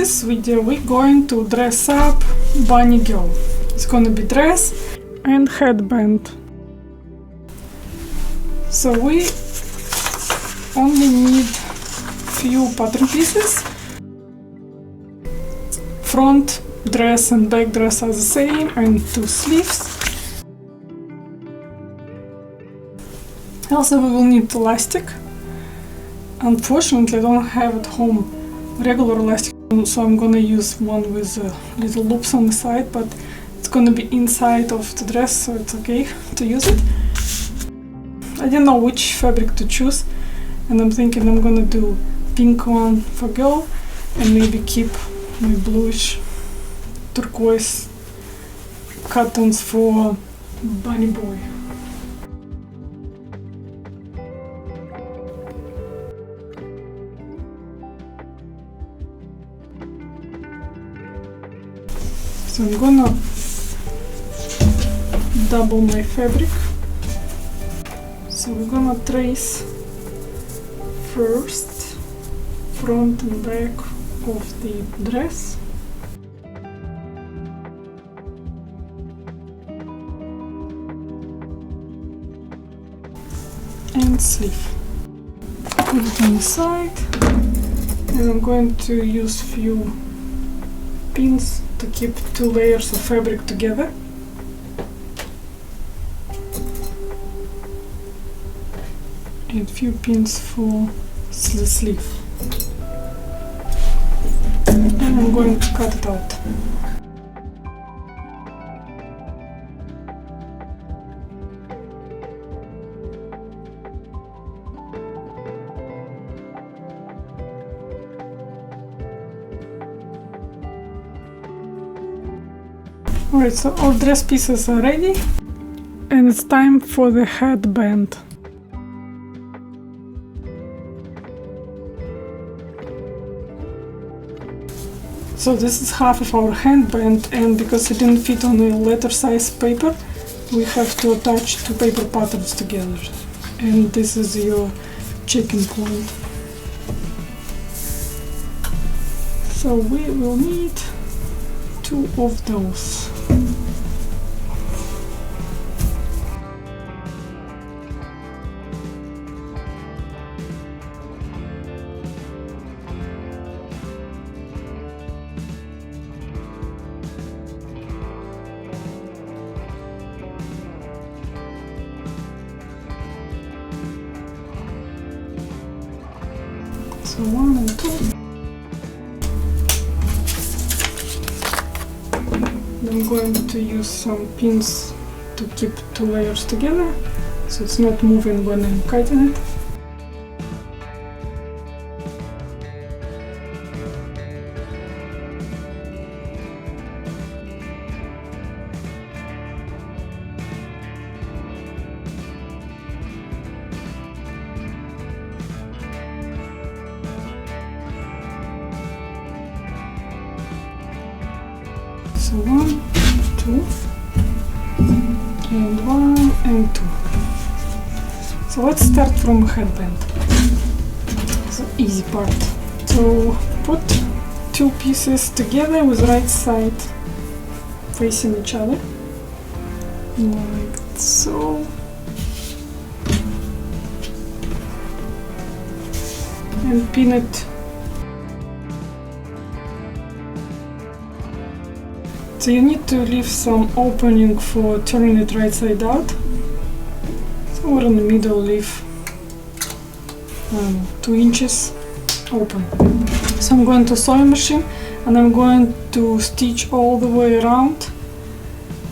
this video we're going to dress up bunny girl. It's gonna be dress and headband. So we only need few pattern pieces. Front dress and back dress are the same, and 2 sleeves. Also we will need elastic. Unfortunately I don't have at home regular elastic, so I'm gonna use one with little loops on the side, but it's gonna be inside of the dress, so it's okay to use it. I didn't know which fabric to choose, and I'm thinking I'm gonna do pink one for girl and maybe keep my bluish turquoise cottons for bunny boy. So I'm gonna double my fabric. So we're gonna trace first front and back of the dress. And sleeve. Put it on the side, and I'm going to use few pins to keep 2 layers of fabric together. And few pins for the sleeve. And I'm going to cut it out. Alright, so all dress pieces are ready, and it's time for the headband. So this is half of our headband, and because it didn't fit on a letter size paper, we have to attach 2 paper patterns together. And this is your checking point. So we will need 2 of those. So 1 and 2. I'm going to use some pins to keep 2 layers together, so it's not moving when I'm cutting it. So 1, 2, and 1 and 2. So let's start from headband. It's the easy part. So put 2 pieces together with right side facing each other, like so. And pin it. So you need to leave some opening for turning it right side out. Somewhere in the middle, leave 2 inches open. So I'm going to sewing machine, and I'm going to stitch all the way around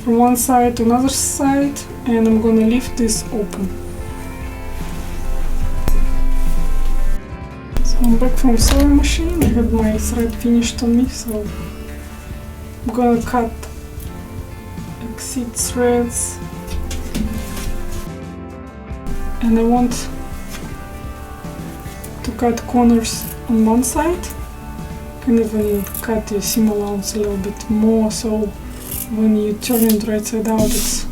from one side to another side, and I'm going to leave this open. So I'm back from sewing machine. I have my thread finished on me, so I'm gonna cut exit threads, and I want to cut corners on one side. You can even cut the seam allowance a little bit more, so when you turn it right side out it's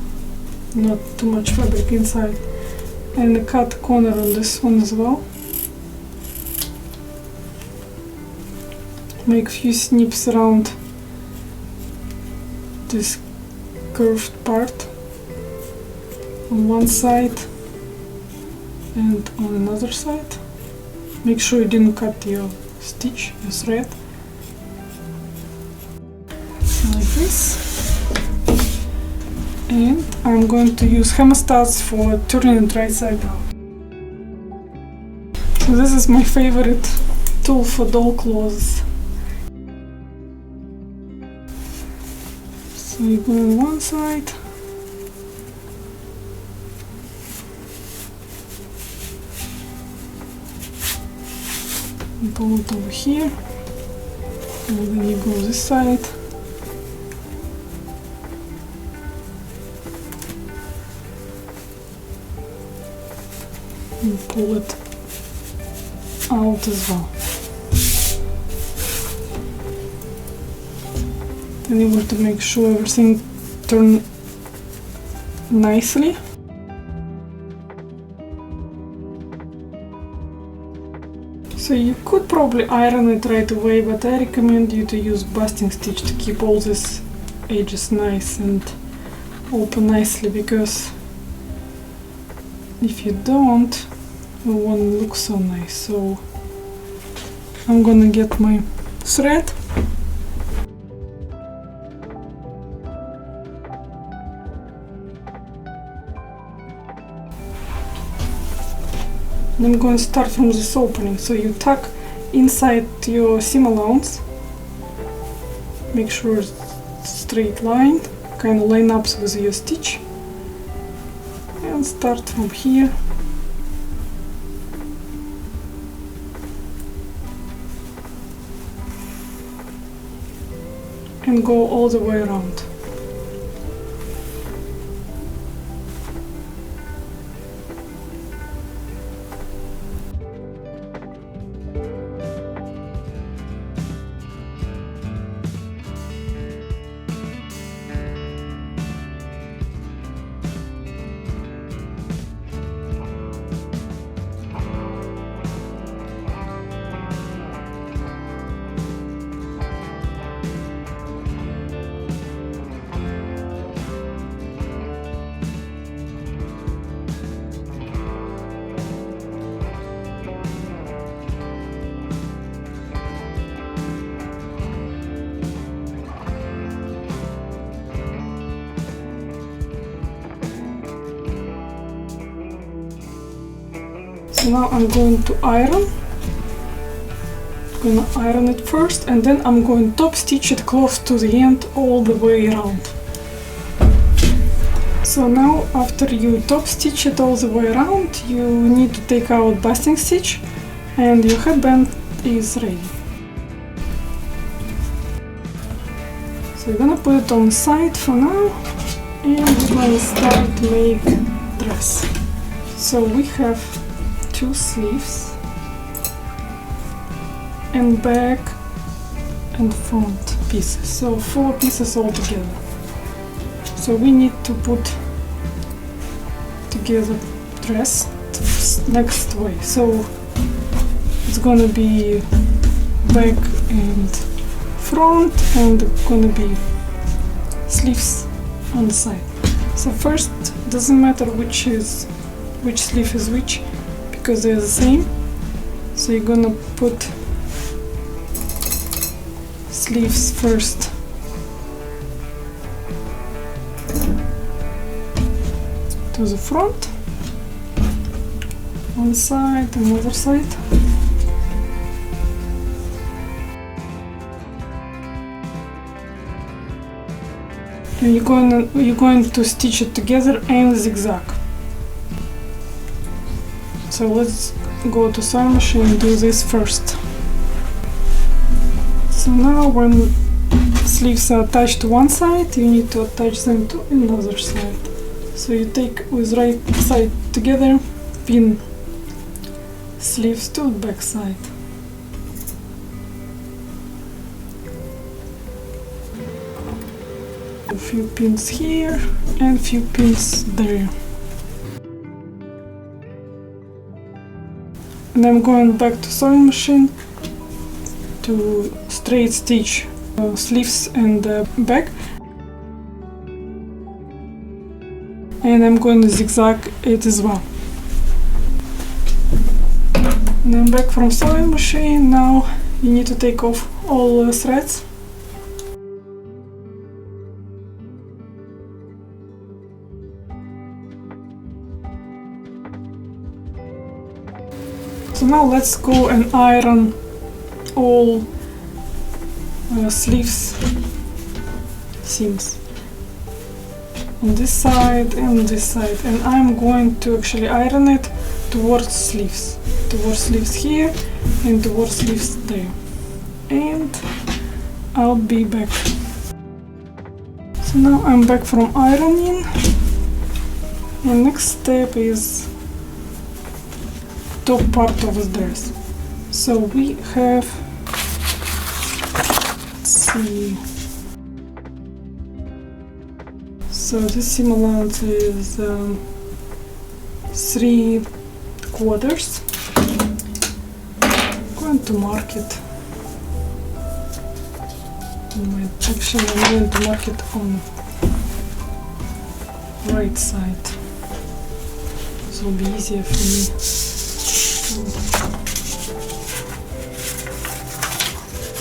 not too much fabric inside. And I cut corner on this one as well. make a few snips around this curved part on one side and on another side. Make sure you didn't cut your stitch, your thread, like this. And I'm going to use hammer studs for turning it right side out. So this is my favorite tool for doll clothes. So you go on one side, pull it over here, and then you go this side. And pull it out as well. Then you want to make sure everything turns nicely. So you could probably iron it right away, but I recommend you to use basting stitch to keep all these edges nice and open nicely, because if you don't, it won't look so nice. So I'm gonna get my thread. And I'm going to start from this opening. So you tuck inside your seam allowance. Make sure it's straight line, kind of line up with your stitch. And start from here. And go all the way around. So now I'm going to iron. I'm gonna iron it first, and then I'm going to top stitch it close to the end all the way around. So now after you top stitch it all the way around, you need to take out basting stitch and your headband is ready. So you're gonna put it on the side for now, and we're gonna start to make dress. So we have 2 sleeves and back and front pieces, so 4 pieces all together. So we need to put together dress next way. So it's gonna be back and front, and gonna be sleeves on the side. So first, doesn't matter which sleeve is which, because they're the same. So you're gonna put sleeves first to the front, one side, another side. And you're going to stitch it together and zigzag. So let's go to sewing machine and do this first. So now when sleeves are attached to one side, you need to attach them to another side. So you take with right side together, pin sleeves to the back side. A few pins here and a few pins there. And I'm going back to sewing machine to to straight stitch sleeves and the back, and I'm going to zigzag it as well. And I'm back from sewing machine. Now you need to take off all the threads. So now let's go and iron all sleeves seams on this side and this side, and I'm going to actually iron it towards sleeves here and towards sleeves there, and I'll be back. So now I'm back from ironing, and next step is top part of the dress. So we have, let's see, so this seam allowance is 3/4. I'm going to mark it. Actually, I'm going to mark it on right side, so it'll be easier for me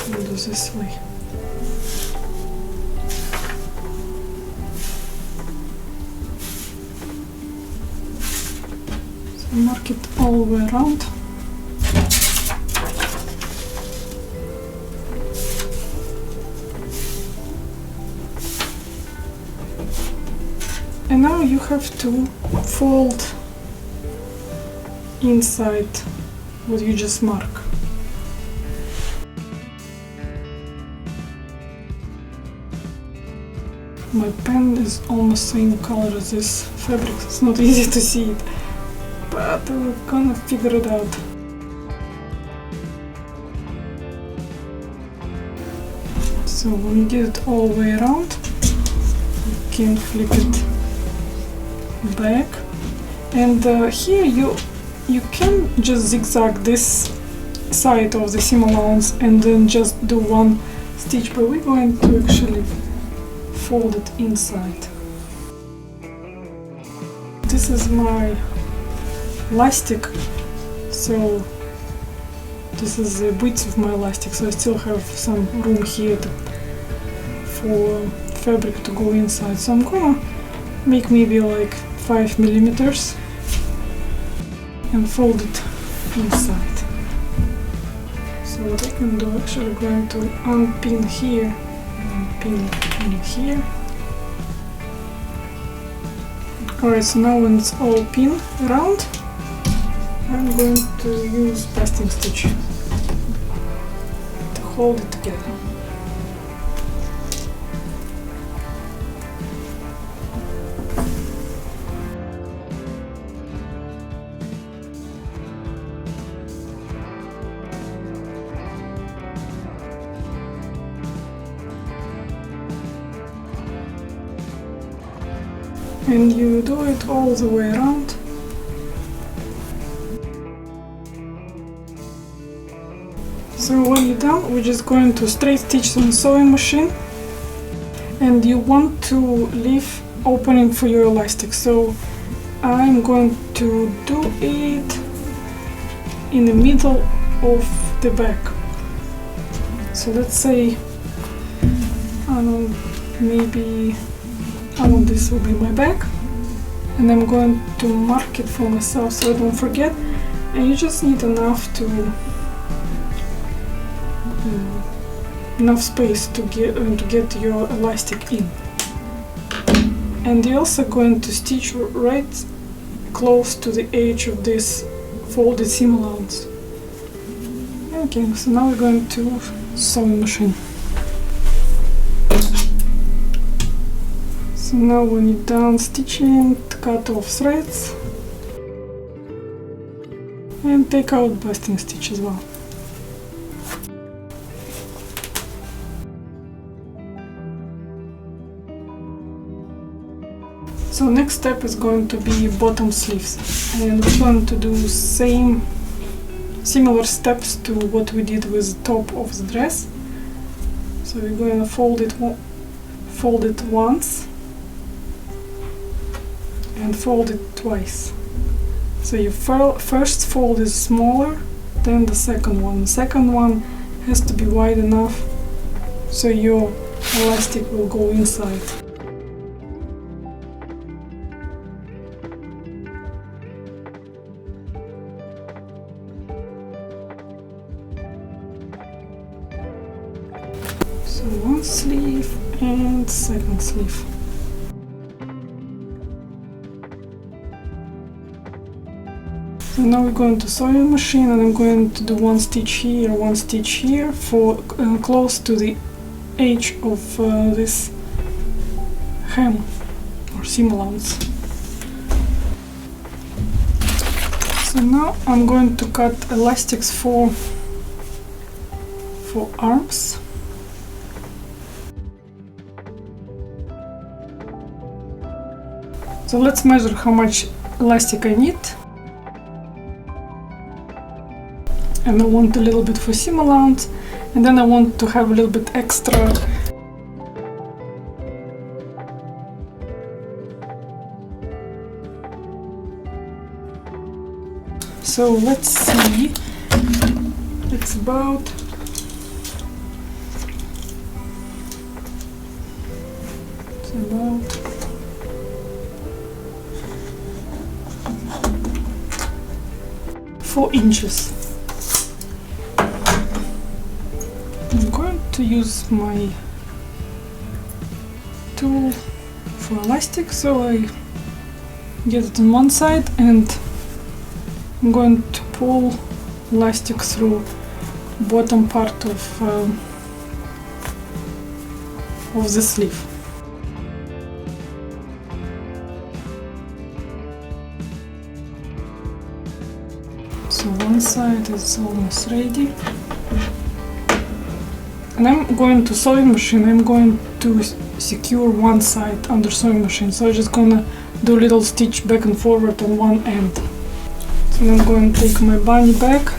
to do this way. So mark it all the way around. And now you have to fold inside what you just mark. My pen is almost same color as this fabric, it's not easy to see it, but we're gonna figure it out. So when you get it all the way around, you can flip it back, and here you can just zigzag this side of the seam allowance and then just do one stitch, but we're going to actually fold it inside. This is my elastic, so this is the width of my elastic, so I still have some room here for fabric to go inside, so I'm gonna make maybe like 5 millimeters and fold it inside. So what I can do, actually going to unpin here and pin in here. Alright, so now when it's all pinned around, I'm going to use basting stitch to hold it together. And you do it all the way around. So when you're done, we're just going to straight stitch on the sewing machine, and you want to leave opening for your elastic. So I'm going to do it in the middle of the back. So let's say, maybe this will be my back, and I'm going to mark it for myself so I don't forget. And you just need enough space to get your elastic in. And you're also going to stitch right close to the edge of this folded seam allowance. Okay, so now we're going to sewing machine. So now when you're done stitching, cut off threads and take out basting stitch as well. So next step is going to be bottom sleeves, and we're going to do same similar steps to what we did with the top of the dress. So we're going to fold it once and fold it twice. So your first fold is smaller than the second one. The second one has to be wide enough so your elastic will go inside. So one sleeve and second sleeve. So now we're going to sewing machine, and I'm going to do one stitch here for close to the edge of this hem or seam allowance. So now I'm going to cut elastics for arms. So let's measure how much elastic I need. And I want a little bit for seam allowance, and then I want to have a little bit extra. So let's see, it's about it's about 4 inches. I'm going to use my tool for elastic, so I get it on one side and I'm going to pull elastic through bottom part of the sleeve. So one side is almost ready. And I'm going to sewing machine, I'm going to secure one side under sewing machine. So I'm just gonna do a little stitch back and forward on one end. So I'm going to take my bunny back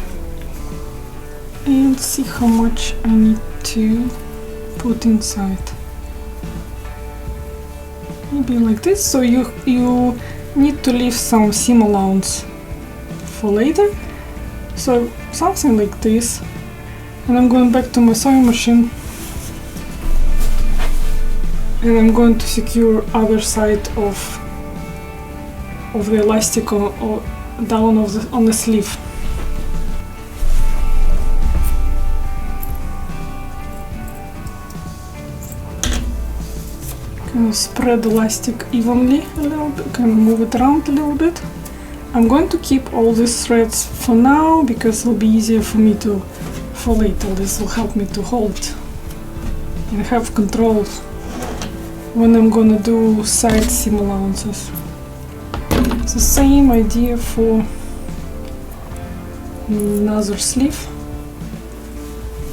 and see how much I need to put inside. Maybe like this, so you need to leave some seam allowance for later. So something like this. And I'm going back to my sewing machine and I'm going to secure other side of the elastic or down on the sleeve. Kind of spread the elastic evenly a little bit, kind of move it around a little bit. I'm going to keep all these threads for now because it'll be easier for me to for later. This will help me to hold and have control when I'm gonna do side seam allowances. It's the same idea for another sleeve.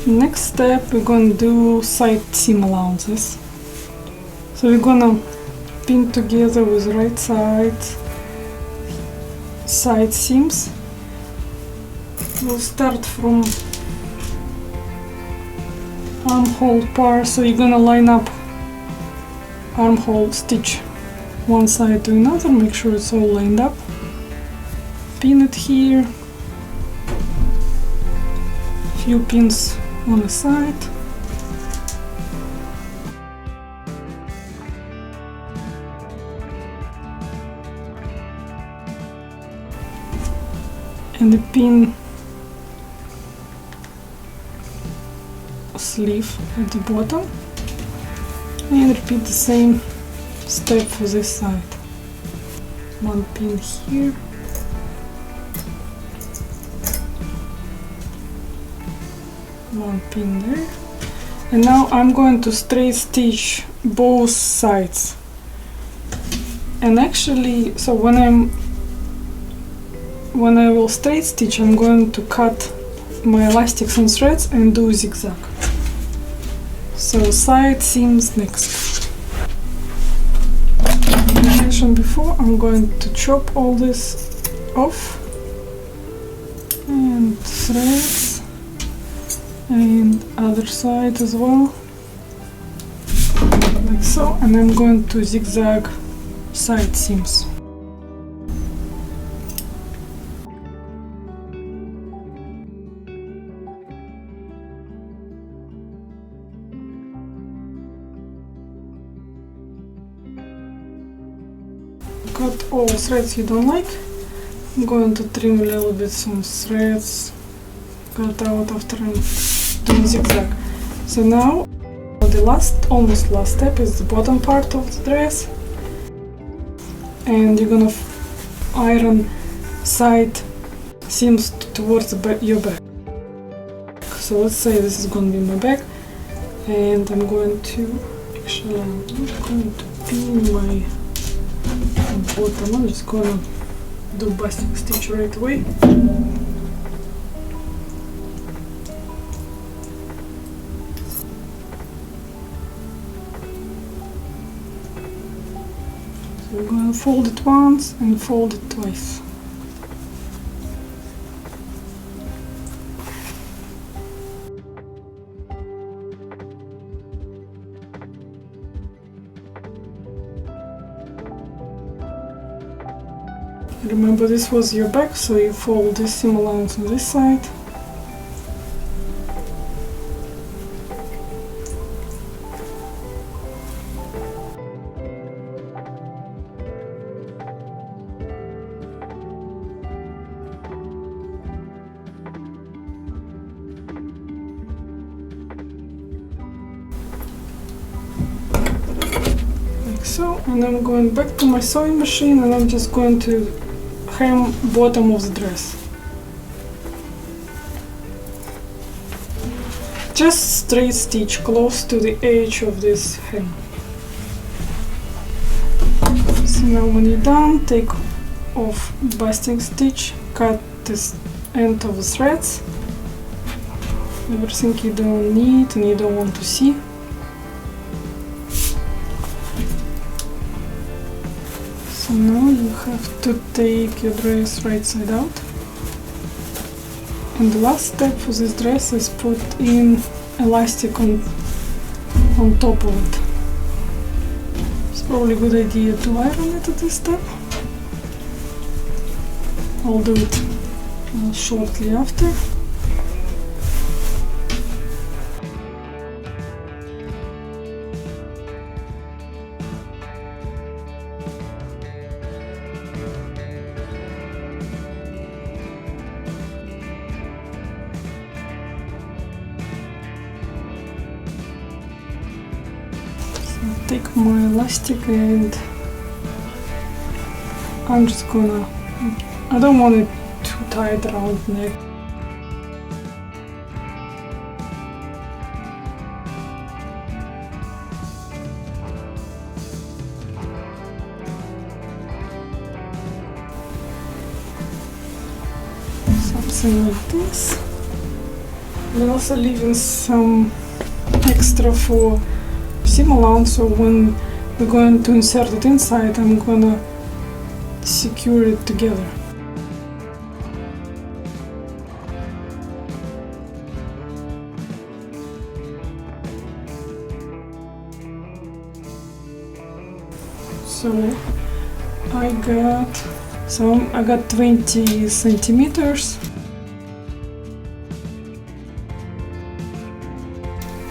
Next step, we're gonna do side seam allowances. So we're gonna pin together with right side seams. We'll start from armhole part, so you're gonna line up armhole stitch one side to another, make sure it's all lined up, pin it here, few pins on the side, and the pin sleeve at the bottom, and repeat the same step for this side. One pin here, one pin there, and now I'm going to straight stitch both sides. And actually, so when I will straight stitch, I'm going to cut my elastics and threads and do zigzag. So side seams next. As I mentioned before, I'm going to chop all this off and threads and other side as well, like so, and I'm going to zigzag side seams. Cut all threads you don't like. I'm going to trim a little bit some threads cut out after I'm doing zigzag. So now the almost last step is the bottom part of the dress, and you're gonna iron side seams towards your back. So let's say this is going to be my back, and I'm going to, actually I'm not going to pin my bottom, I'm just gonna do basting stitch right away. So I'm gonna fold it once and fold it twice. Remember, this was your back, so you fold this seam allowance on this side. Like so, and I'm going back to my sewing machine, and I'm just going to hem bottom of the dress. Just straight stitch close to the edge of this hem. So now when you're done, take off basting stitch, cut this end of the threads, everything you don't need and you don't want to see. So now you have to take your dress right side out. And the last step for this dress is put in elastic on top of it. It's probably a good idea to iron it at this step. I'll do it shortly after. Take my elastic and I'm just gonna, I don't want it too tight around the neck. Something like this. I'm also leaving some extra for seam allowance, so when we're going to insert it inside, I'm gonna secure it together. So I got 20 centimeters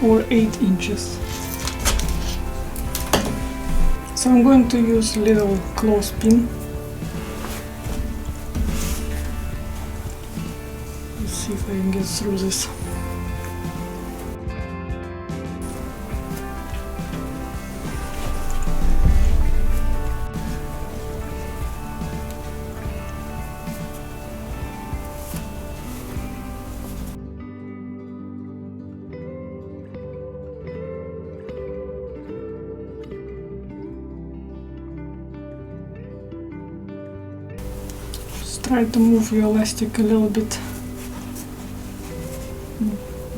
or 8 inches. So I'm going to use a little clothespin. Let's see if I can get through this. Try to move your elastic a little bit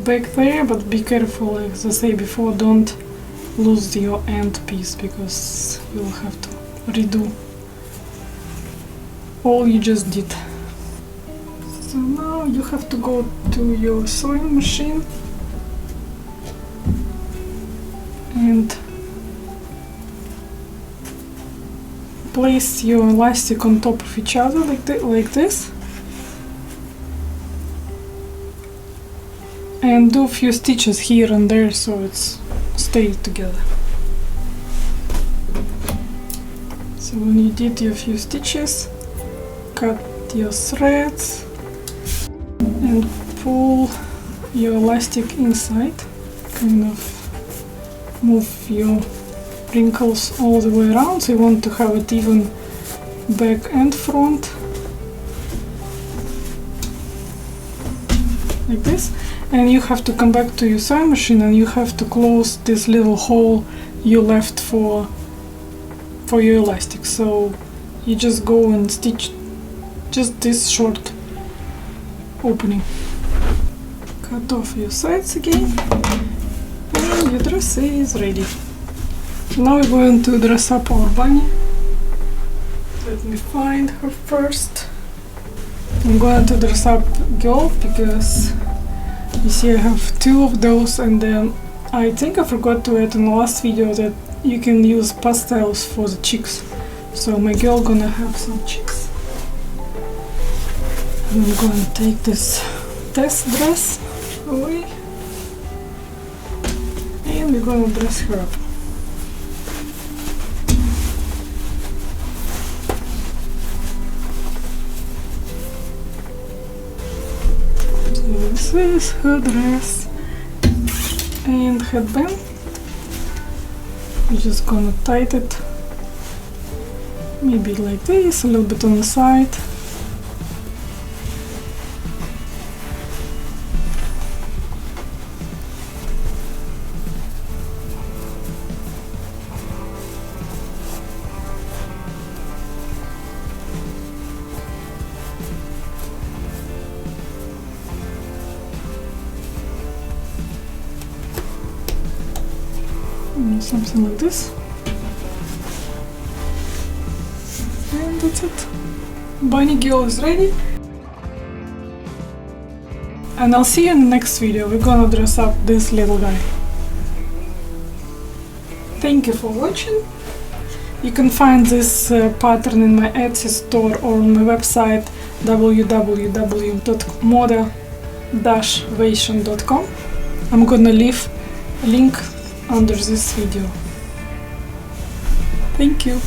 back there, but be careful, like I say before, don't lose your end piece, because you'll have to redo all you just did. So now you have to go to your sewing machine and place your elastic on top of each other like this, and do a few stitches here and there so it's stays together. So when you did your few stitches, cut your threads and pull your elastic inside, kind of move your wrinkles all the way around, so you want to have it even back and front, like this. And you have to come back to your sewing machine and you have to close this little hole you left for your elastic. So you just go and stitch just this short opening. Cut off your sides again and your dress is ready. Now we're going to dress up our bunny. Let me find her first. I'm going to dress up girl because you see I have two of those, and then I think I forgot to add in the last video that you can use pastels for the cheeks. So my girl gonna have some cheeks. I'm going to take this test dress away and we're going to dress her up. So this is her dress and headband. We're just gonna tighten it, maybe like this, a little bit on the side. Something like this, and that's it. Bunny girl is ready, and I'll see you in the next video. We're gonna dress up this little guy. Thank you for watching. You can find this pattern in my Etsy store or on my website www.moda-vation.com. I'm gonna leave a link under this video. Thank you.